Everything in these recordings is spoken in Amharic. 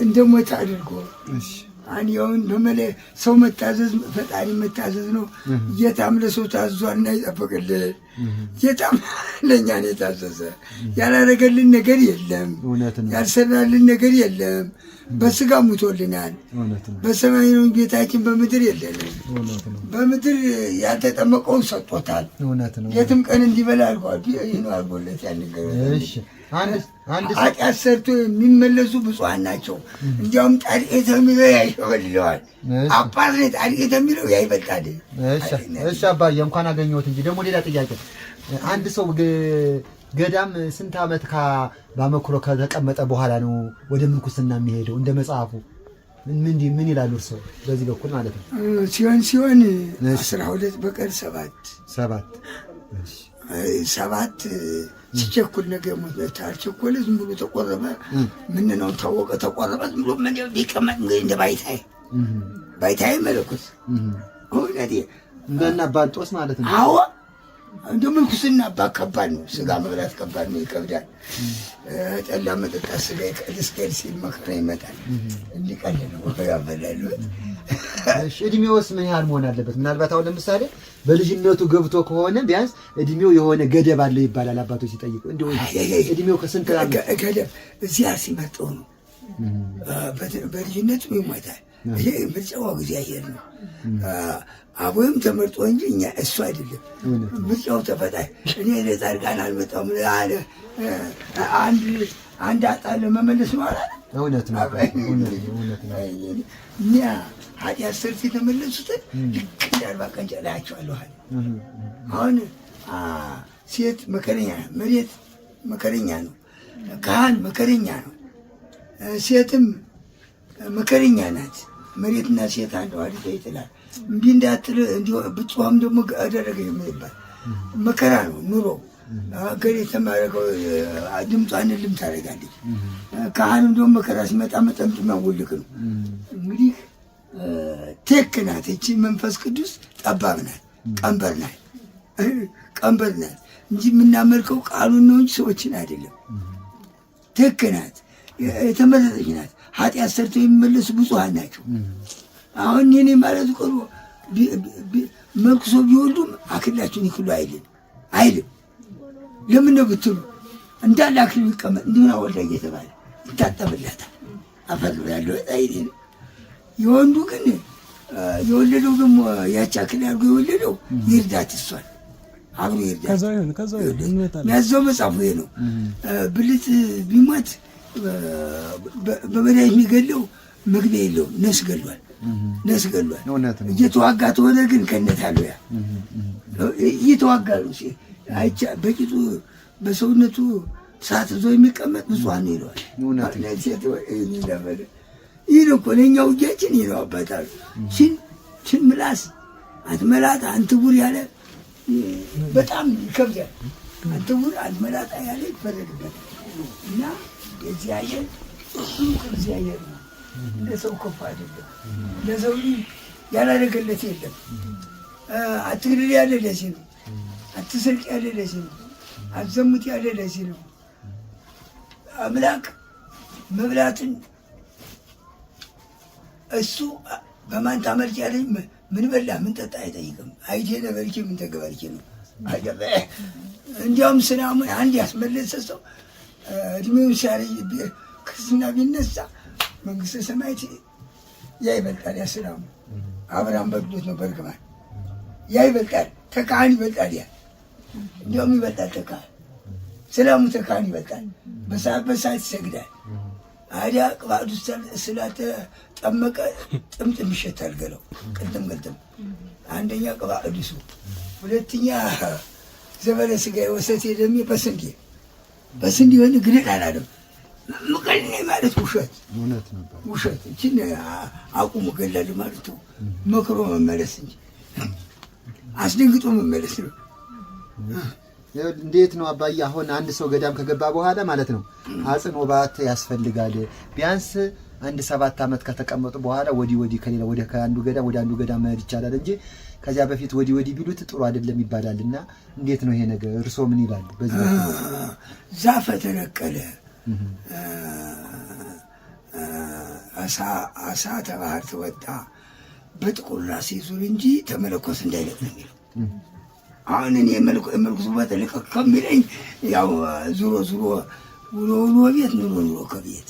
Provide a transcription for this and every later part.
እንደሞት አድርጎ አንያውን በመለ ሰው መታዘዝ ፈጣሪ መታዘዝ ነው። ጌታም ለሰው ታዟልና ይጠብቅልን። ጌታም ለእኛ ነው የታዘዘ። ያላረገልን ነገር የለም፣ ያልሰራልን ነገር የለም። በስጋ ሙቶልናል። በሰማይ ነው ቤታችን፣ በምድር የለንም። በምድር ያልተጠመቀውን ሰጥቶታል። የትም ቀን እንዲበላ አድርጓል። ይህ ነው አድርጎለት ያንገረሽ ኃጢአት ሰርቶ የሚመለሱ ብፁዓን ናቸው። እንዲያውም ጣድቄት የሚለው ያሸበልለዋል። አባት ላይ ጣድቄት የሚለው ያይበልጣል። እሺ አባዬ እንኳን አገኘሁት እንጂ ደግሞ ሌላ ጥያቄ። አንድ ሰው ገዳም ስንት ዓመት በአመክሮ ከተቀመጠ በኋላ ነው ወደ ምንኩስና የሚሄደው? እንደ መጽሐፉ ምን ይላሉ እርስዎ በዚህ በኩል ማለት ነው? ሲሆን 12 በቀር 7 ሲቸኩል ነገር ሞት አልቸኮለ ዝም ብሎ ተቆረበ። ምን ነው ታወቀ ተቆረበ ዝም ብሎ ምን ሊቀመጥ እንደ ባይታይ መለኩት ሆነዲ እንደና ባንጦስ ማለት ነው። አዎ እንደ ምንኩስና ከባድ ነው። ስጋ መብላት ከባድ ነው፣ ይከብዳል። ጠላ መጠጣት ስጋ ይቀድስከል ሲል መከራ ይመጣል። እንዲቀል ነው ያበላሉ። እሺ እድሜውስ ምን ያህል መሆን አለበት? ምናልባት አሁን ለምሳሌ በልጅነቱ ገብቶ ከሆነ ቢያንስ እድሜው የሆነ ገደብ አለው ይባላል አባቶች ሲጠይቁ። እንደው እድሜው ከስንት ገደብ እዚያ ሲመጣው ነው። በልጅነቱ ይሞታል። ይሄ ምርጫው እግዚአብሔር ነው። አቦይም ተመርጦ እንጂ እኛ እሱ አይደለም። ምርጫው ተፈጣሪ። እኔ ለጻድቃን አልመጣሁም አለ። አንድ አጣለ መመለስ ነው አለ። እውነት ነው። እኛ ኃጢአት ሰርቶ የተመለሱትን ልክ እንደ 40 ቀን ጨላያቸዋለሁ አለ። አሁን ሴት መከረኛ፣ መሬት መከረኛ ነው፣ ካህን መከረኛ ነው፣ ሴትም መከረኛ ናት። መሬትና ሴት አንድ ዋዲቶ ይጥላል። እንዲህ እንዳትል እንዲሁ ብፁዓም ደግሞ አደረገ የምንባል መከራ ነው ኑሮ። ገሬ ተማረገው ድምጿን ልም ታደርጋለች። ካህንም ደግሞ መከራ ሲመጣ መጠምጥም ያውልቅ ነው። እንግዲህ ቴክ ናት እቺ መንፈስ ቅዱስ ጠባብ ናት፣ ቀንበር ናት እንጂ የምናመልከው ቃሉን ነው እንጂ ሰዎችን አይደለም። ቴክ ናት፣ የተመረጠች ናት። ኃጢአት ሰርተው የሚመለሱ ብፁዓን ናቸው። አሁን እኔ ማለት ቆሎ መክሶ ቢወልዱም አክላቸውን ይክሉ አይልም። ለምን ነው ብትሉ እንዳለ አክሉ ይቀመጥ እንዲሆን ወልዳ እየተባለ ይታጠብላታል። አፈር ያለው አይኔ የወንዱ ግን የወለደው ደግሞ ያቺ አክል አድርጎ የወለደው ይርዳት፣ እሷን አብሮ ይርዳት። ያዘው መጽሐፉ ይሄ ነው። ብልት ቢሞት በበላይ የሚገለው መግቢያ የለውም። ነስ ገሏል። እየተዋጋ ተሆነ ግን ከነት አለው ያ እየተዋጋ ነው። በቂጡ በሰውነቱ ሰዓት ዞ የሚቀመጥ ብፁዓን ነው ይለዋል። ይህ ነው እኮ ለእኛ ውጊያችን ይለው አባታሉ። ችን ምላስ አትመላጣ አንትቡር ያለ በጣም ይከብዳል። አንትቡር አትመላጣ ያለ ይፈረድበታል። እና እግዚአብሔር እግዚአብሔር ነው። ለሰው ከፍ አይደለም። ለሰው ያላደረገለት የለም። አትግደል ያለ ለዚህ ነው። አትስርቅ ያለ ለዚህ ነው። አትዘሙት ያለ ለዚህ ነው። አምላክ መብላትን እሱ በማን ታመልክ ያለኝ ምን በላ ምን ጠጣ አይጠይቅም። አይቴ ነበርኪ ምን ተገባልኪ ነው አይደለ? እንዲያውም ስናሙን አንድ ያስመለሰ ሰው እድሜውን ሲያረጅ ክርስትና ቢነሳ መንግስተ ሰማያት ያ ይበልጣል። ያ ስላሙ አብርሃም በግዶት ነው በርግማን ያ ይበልጣል። ተካህን ይበልጣል። ያ እንዲያውም ይበልጣል። ተካህን ስላሙ ተካህን ይበልጣል። በሰዓት ይሰግዳል። አዲያ ቅባቱ ስላተጠመቀ ጥምጥም ይሸታል ገለው ቅልጥም አንደኛ ቅባቱሱ፣ ሁለተኛ ዘበለ ስጋ ወሰቴ ደሜ በስንዴ ሆነ ግሬት አላለም። ምቀኝ ማለት ውሸት እችን አቁሙ ገላሉ ማለት ነው። መክሮ መመለስ እንጂ አስደንግጦ መመለስ ነው። እንዴት ነው አባዬ? አሁን አንድ ሰው ገዳም ከገባ በኋላ ማለት ነው አጽንኦባት ያስፈልጋል። ቢያንስ 7 ዓመት ከተቀመጡ በኋላ ወዲህ ከሌላ ከአንዱ ገዳም ወደ አንዱ ገዳም መሄድ ይቻላል እንጂ ከዚያ በፊት ወዲህ ቢሉት ጥሩ አይደለም ይባላልና እንዴት ነው ይሄ ነገር? እርሶ ምን ይላሉ? በዚህ ዛፍ ተነቀለ አሳ ተባህር ተወጣ በጥቁር ራስ ይዙር እንጂ ተመለኮስ እንዳይለቅ ነው የሚለው። አሁን እኔ የመልኩስ ቦታ ልቀቅ ከሚለኝ ያው ዙሮ ውሎ ቤት ኑሮ ከቤት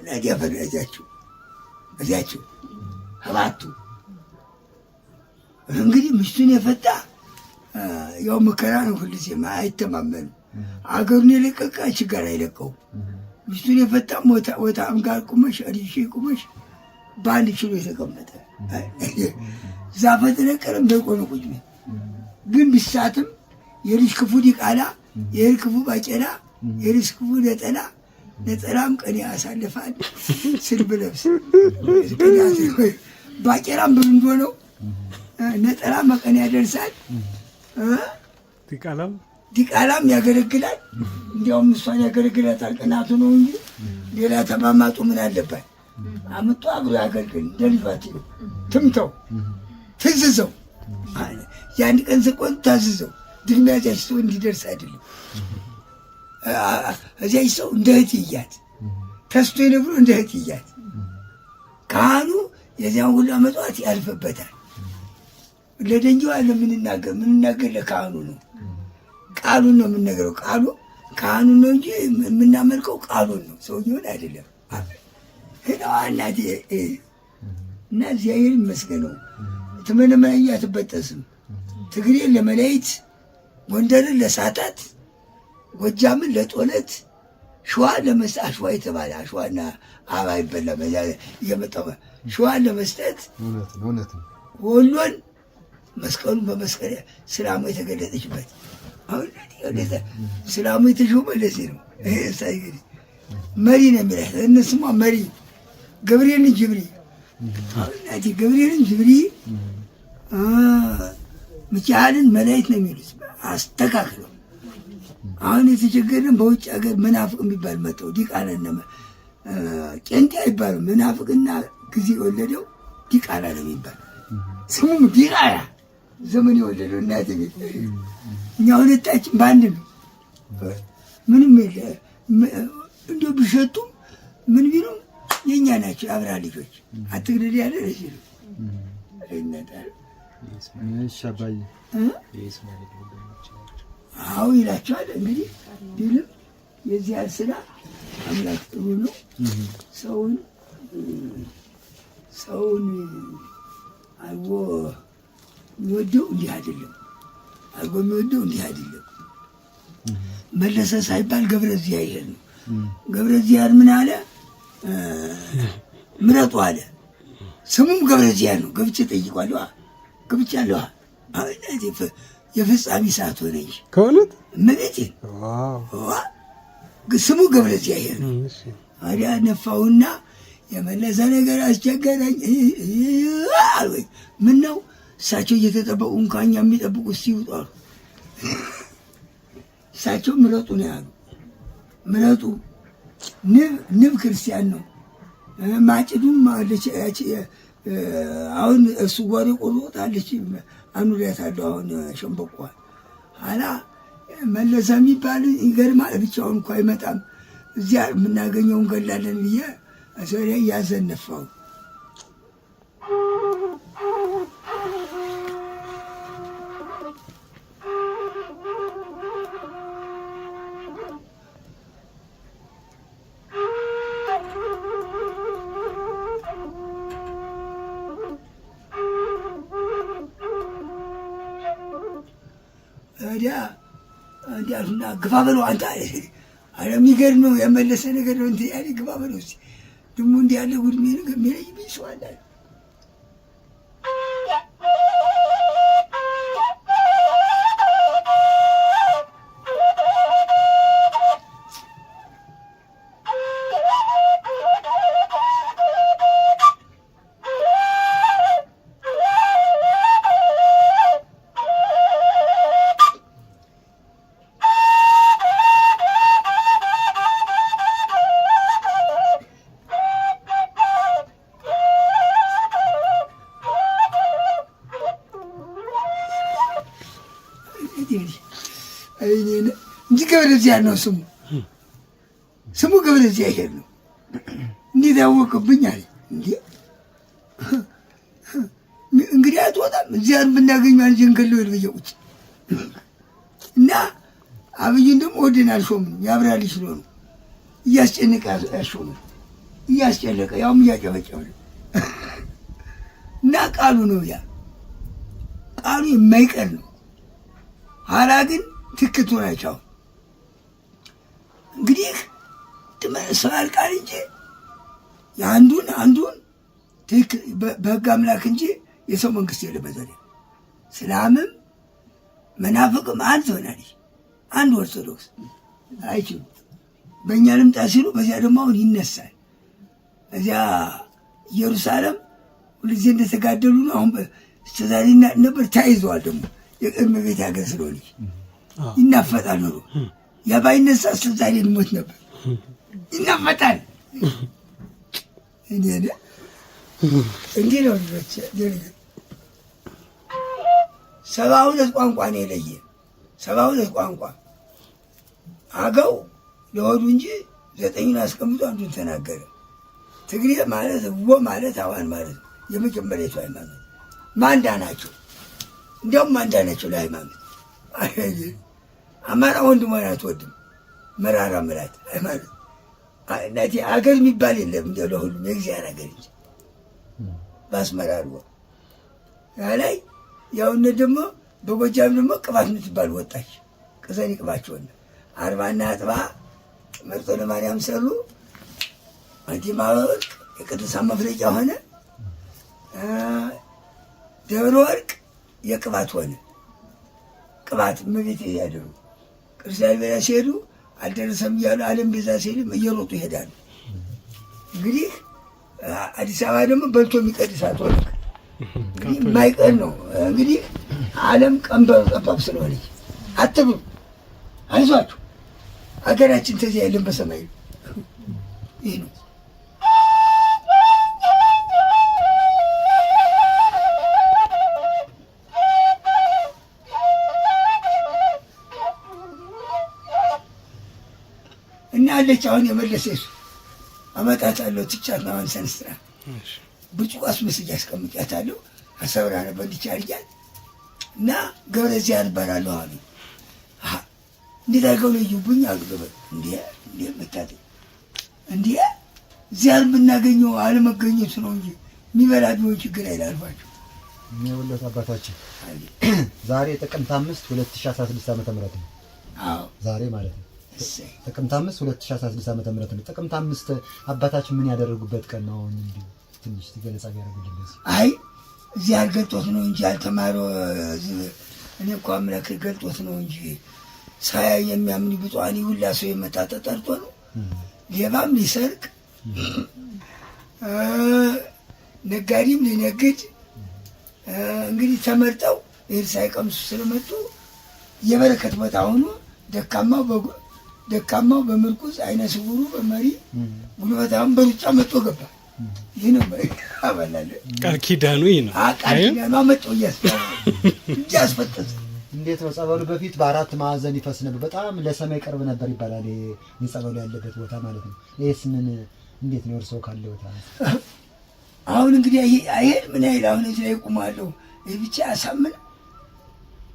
ናዲያ ፈለጃችሁ እዚያችሁ አባቱ እንግዲህ ምሽቱን የፈታ ያው መከራ ነው። ሁልጊዜም አይተማመንም። አገሩን የለቀቀ ችግር አይለቀው። ምሽቱን የፈታ ወታም ጋር ቁመሽ አዲሽ ቁመሽ በአንድ ችሎ የተቀመጠ ዛፈ ተነቀረም ደቆነ ቁጭ ግን ቢሳትም የልጅ ክፉ ዲቃላ የልጅ ክፉ ባቄላ የልጅ ክፉ ነጠላም ቀን ያሳልፋል ስልብ ለብስ ባቄላም ብርንዶ ነው ነጠላም ቀን ያደርሳል ዲቃላም ያገለግላል። እንዲያውም እሷን ያገለግላታል ቅናቱ ነው እንጂ ሌላ ተማማጡ ምን አለባት? አምጦ አብሮ ያገልግል እንደ ልጇት ትምተው ትዝዘው የአንድ ቀን ስቆን ታዝዘው ድግሚያ እዚያች ሰው እንዲደርስ አይደለም። እዚያች ሰው እንደ እህት እያት ተስቶ የነብሮ እንደ እህት እያት ካህኑ የዚያን ሁሉ መጽዋት ያልፍበታል። ለደንጂዋ ምንናገር ለካህኑ ነው። ቃሉን ነው የምንነግረው። ካህኑን ነው እንጂ የምናመልከው ቃሉን ነው፣ ሰውየውን አይደለም። እናቴ እና እግዚአብሔር ይመስገነው ትመነመኛ አትበጠስም። ትግሬን ለመላይት፣ ጎንደርን ለሳታት፣ ጎጃምን ለጦለት፣ ሸዋን ለመስጠት አሸዋ የተባለ አሸዋና አባ ይበላ እየመጣው ሸዋን ለመስጠት ወሎን መስቀሉን በመስቀል ስላሙ የተገለጠችበት አሁን ስላሙ የተሾመ ለዚህ ነው። ሳይገድ መሪ ነው የሚላት እነስሟ መሪ ገብርኤልን ጅብሪ አሁን ገብርኤልን ጅብሪ ሚካኤልን መላእክት ነው የሚሉት። አስተካክለው አሁን የተቸገረን በውጭ ሀገር መናፍቅ የሚባል መጣው። ዲቃላና ቄንጤ አይባልም። መናፍቅና ጊዜ የወለደው ዲቃላ ነው የሚባል ስሙም ዲቃላ ዘመን የወለደው እናቴ ቤት እኛ ሁለታችን በአንድ ነው። ምንም የለ እንዲሁ ቢሸጡም ምን ቢሉም የእኛ ናቸው። አብራ ልጆች አትግደል ያለ ለዚህ ነው ይነጣል። አዎ ይላቸዋል። እንግዲህ ቢልም የዚህ ስራ አምላክ ጥሩ ነው። ሰውን አልቦ የሚወደው እንዲህ አይደለም። አልቦ የሚወደው እንዲህ አይደለም። መለሰ ሳይባል ገብረ እግዚአብሔር ነው። ገብረ እግዚአብሔር ምን አለ? ምረጡ አለ። ስሙም ገብረ እግዚአብሔር ነው። ገብቼ ጠይቋለሁ። ገብቻለሁ። የፍጻሜ ሰዓት ሆነ እንጂ ከእውነት እመቤቴ ስሙ ገብረ እግዚአብሔር ነው። ታዲያ ነፋውና የመለሰ ነገር አስቸገረኝ አልወይ ምን ነው እሳቸው እየተጠበቁ እንኳን እኛ የሚጠብቁ ሲውጡ አሉ። እሳቸው ምረጡ ነው ያሉ። ምረጡ ንብ ክርስቲያን ነው። ማጭዱም አለች። አሁን እሱ ጓሪ ቆርጦት አለች አኑሪያታለሁ። አሁን ሸንበቋል ኋላ መለሰ የሚባል ይገርማል። ብቻውን እንኳ አይመጣም። እዚያ የምናገኘውን ገላለን ብዬ እሰሪ እያዘነፋው እንዲያሉና ግፋ በለው አንተ አለ። የሚገርም ነው የመለሰ ነገር ነው። እንትን ያለ ግፋ በለው እስኪ ደግሞ እንዲህ ያለ ጉድሜ ነገር የሚለይብኝ ሰው አለ። እንጂ ገብረ እግዚአብሔር ነው ስሙ ገብረ እግዚአብሔር ነው። እንዴት ያወቅብኝ አለ። እንግዲህ አትወጣም። እዚያ የምናገኘው አንድ ጀንገል ነው በየቁጭ እና አብይን ደግሞ ወደን አልሾምንም። ያብራልሽ ስለሆነ እያስጨነቀ ያሾመን እያስጨነቀ ያውም እያጨበጨበ እና ቃሉ ነው ያ ቃሉ የማይቀር ነው። ኋላ ግን ትክቱ ናቸው። እንግዲህ ስላል ቃል እንጂ የአንዱን በህግ አምላክ እንጂ የሰው መንግስት የለበት። እስላምም መናፍቅም አንድ ትሆናለች። አንድ ኦርቶዶክስ አይችሉም። በእኛ ልምጣ ሲሉ በዚያ ደግሞ አሁን ይነሳል። እዚያ ኢየሩሳሌም ሁልጊዜ እንደተጋደሉ ነው። አሁን እስከዛሬ ነበር ተያይዘዋል። ደግሞ የቅድመ ቤት ሀገር ስለሆነች ይናፈጣል ኖሮ ያ ባይነሳ እስከዛሬ ልሞት ነበር። ይናፈጣል። እንዲህ ነው ልጆች። 72 ቋንቋ ነው የለየ። 72 ቋንቋ አገው ለሆዱ እንጂ 9ን አስቀምጦ አንዱን ተናገረ። ትግሬ ማለት ወ ማለት አዋን ማለት የመጀመሪያቱ ሃይማኖት ማንዳ ናቸው። እንዲያውም ማንዳ ናቸው ለሃይማኖት። አማራ ወንድሟን አትወድም። መራራ ምላት ሃይማኖት እናቴ አገር የሚባል የለም። እንዲያው ለሁሉም የእግዚአብሔር አገር እንጂ ባስመራሩ ያ ላይ ያውነ ደግሞ በጎጃም ደግሞ ቅባት የምትባል ወጣች። ቅዘን ይቅባቸውና 40ና አጥባ መርጦ ለማርያም ሰሩ። አንቲማ ወርቅ የቅዱሳን መፍለጫ ሆነ። ደብረ ወርቅ የቅባት ሆነ። ቅባት እመቤት ያደሩ ቅዱስ ላሊበላ ሲሄዱ አልደረሰም እያሉ ዓለም ቤዛ ሲሄዱ እየሮጡ ይሄዳሉ። እንግዲህ አዲስ አበባ ደግሞ በልቶ የሚቀድሳት ሆነ። እንግዲህ የማይቀር ነው። እንግዲህ ዓለም ቀንበር ጠባብ ስለሆነች አትብሉ፣ አይዟችሁ ሀገራችን ተዚያ የለም በሰማይ ይህ ነው። እና አለች አሁን የመለሰ እሱ አመጣታለሁ። ትቻት ነው አሁን ሰንስትራ ብርጭቆ አስመስዬ አስቀምጫታለሁ። አሰብራ ነበር እንዲቻ አድርጊያት እና ገብረዚያ እባላለሁ አሉ። እንዴት አድርገው ለዩብኝ አግበበ እንዴ መታጠ እንዴ እዚያ ብናገኘው አለመገኘቱ ነው እንጂ የሚበላ ቢሆን ችግር አይላልፋቸው። የሚወለት አባታችን ዛሬ ጥቅምት 5 2016 ዓ.ም ነው። አዎ ዛሬ ማለት ነው። ጥቅምት 5 2016 ዓ.ም ነው። ጥቅምት 5 አባታችን ምን ያደረጉበት ቀን ነው? አሁን እንዴ ትንሽ ትገለጻ ያደርጉልኝ። አይ እዚያ ገልጦት ነው እንጂ አልተማረው። እኔ እኮ አምላክ ገልጦት ነው እንጂ ሳያይ የሚያምን ብፁዓን ሁላ ሰው የመጣ ተጠርቶ ነው። ሌባም ሊሰርቅ ነጋዴም ሊነግድ እንግዲህ ተመርጠው ይሄን ሳይቀምሱ ስለመጡ የበረከት ቦታ ሆኖ ደካማው በምርኩዝ አይነ ስውሩ በመሪ ጉልበታም በሩጫ መጥቶ ገባ። ይህ ነው አባላለ ቃል ኪዳኑ ይህ ነው። ቃል ኪዳኑ መጥቶ እያስፈጠዘ እንዴት ነው ጸበሉ? በፊት በአራት ማዕዘን ይፈስ ነበር። በጣም ለሰማይ ቅርብ ነበር ይባላል። የጸበሉ ያለበት ቦታ ማለት ነው። ይሄስ ምን እንዴት ነው? እርሶ ካለ ቦታ አሁን እንግዲህ አይሄድ ምን አይል አሁን እዚህ ላይ ቆማለሁ። ይህ ብቻ አሳምን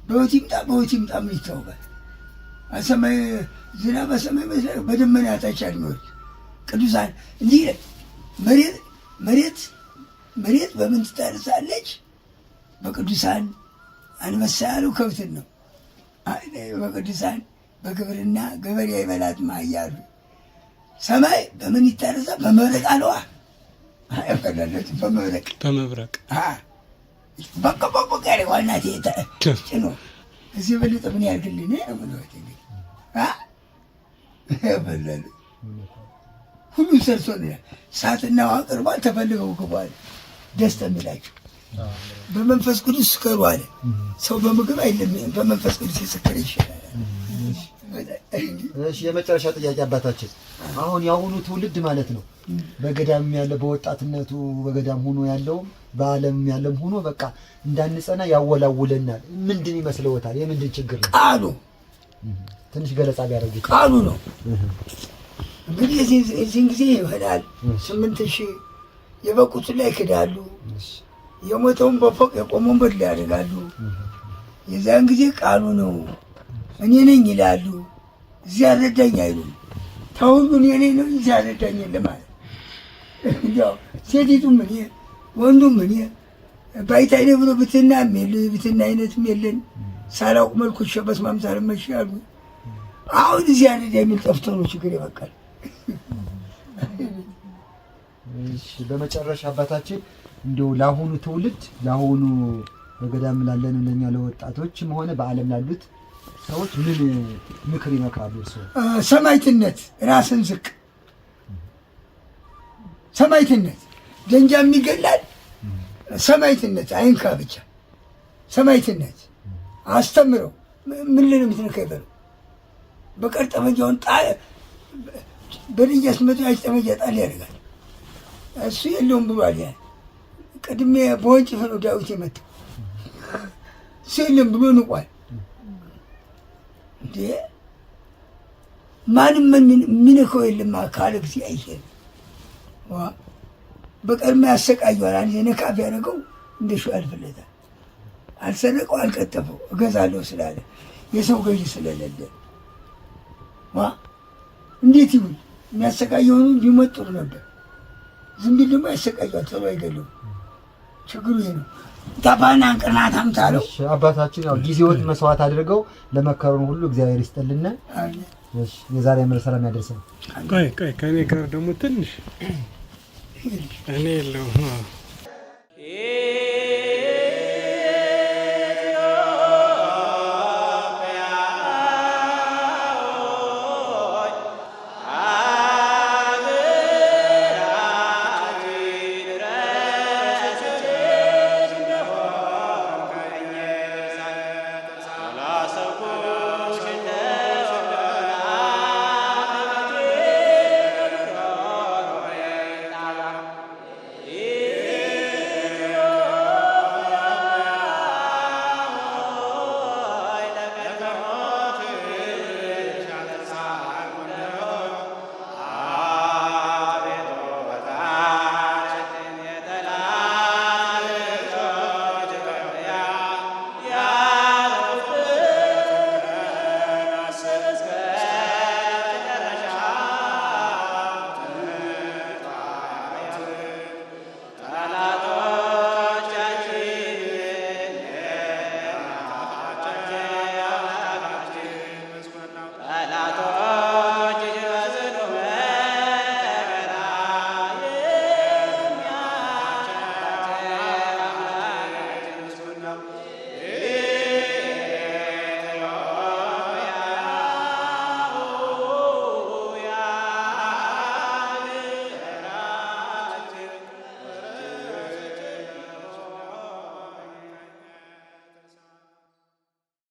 በወት ይምጣ ምን ይታወቃል? አሰማይ ዝናብ በሰማይ መስለ በደመና ያታቻል ነው ቅዱሳን እንዲህ መሬት በምን ትታርሳለች? በቅዱሳን አንበሳ ያለው ከብትን ነው። በቅዱሳን በግብርና ገበሬ አይበላት ማያሉ ሰማይ በምን ይታረሳል? በመብረቅ አለዋ አይፈለለት በመብረቅ በቃ ያለ ዋናቴ ጭኖ እዚህ በለጠ ምን ያርግልኝ ነው ማለት ነው። በለለ ሁሉ ሰርሶ ነው ሳትና አቅርቧል። ተፈልገው ግቧል። ደስታ የሚላቸው በመንፈስ ቅዱስ ስከሩ አለ። ሰው በምግብ አይደለም፣ በመንፈስ ቅዱስ ይስከር ይሻላል። እሺ የመጨረሻ ጥያቄ አባታችን፣ አሁን ያሁኑ ትውልድ ማለት ነው በገዳም ያለ በወጣትነቱ በገዳም ሆኖ ያለውም በዓለም ያለም ሆኖ በቃ እንዳንጸና ያወላውለናል። ምንድን ይመስለዎታል? የምንድን ችግር ነው? ቃሉ ትንሽ ገለጻ ቢያደርጉ። ቃሉ ነው እንግዲህ እዚህን ጊዜ ይሆናል 8000 የበቁትን ላይ ይክዳሉ። የሞተውን በፎቅ የቆመውን በድል ያደርጋሉ። የዛን ጊዜ ቃሉ ነው እኔ ነኝ ይላሉ። እዚህ ያረዳኝ አይሉም። ተውሉ እኔ ነኝ ነው እዚህ ያረዳኝ የለም ማለት እንዲያው ሴቲቱም እኔ ወንዱም እኔ ባይታይ ነው ብሎ ብትና አይነትም የለን ሳላውቅ መልኩ በስማም ሳልመሽ አሉ። አሁን እዚህ ያረዳ የሚል ጠፍቶ ነው ችግር ይበቃል። እሺ በመጨረሻ አባታችን እንደው ለአሁኑ ትውልድ ለአሁኑ በገዳም ላለን ለኛ ለወጣቶችም ሆነ በዓለም ላሉት ሰዎች ምን ምክር ይመክራሉ? እርስዎ ሰማዕትነት፣ ራስን ዝቅ ሰማዕትነት ደንጃም ይገላል። ሰማዕትነት አይንካ ብቻ ሰማዕትነት አስተምረው ምን ልንም የምትነከበው በቀር ጠመንጃውን በድንጋይ አስመቶ ያጭ ጣል ያደርጋል። እሱ የለውም ብሏል። ያ ቅድሜ በወንጭፍ ነው ዳዊት የመጣው። እሱ የለም ብሎ ንቋል። እንዴ ማንም የሚነካው የለም ካለ ጊዜ አይሄድም። በቀድሞ ያሰቃየዋል። አንድ ነካ ቢያደርገው እንደ ሸው ያልፍለታል። አልሰረቀው አልቀጠፈው እገዛለሁ ስላለ የሰው ገዢ ስለሌለ እንዴት ይሁን? የሚያሰቃየውን ቢሞት ጥሩ ነበር። ዝም ቢል ደግሞ ያሰቃየዋል፣ ቶሎ አይገለውም። ችግሩ ይሄ ነው። ታባና እንቅርናታም ታለው አባታችን ያው ጊዜውን መስዋዕት አድርገው ለመከሩን ሁሉ እግዚአብሔር ይስጥልና። እሺ የዛሬ ምር ሰላም ያደርሰን። ቆይ ከኔ ጋር ደግሞ ትንሽ እኔ የለውም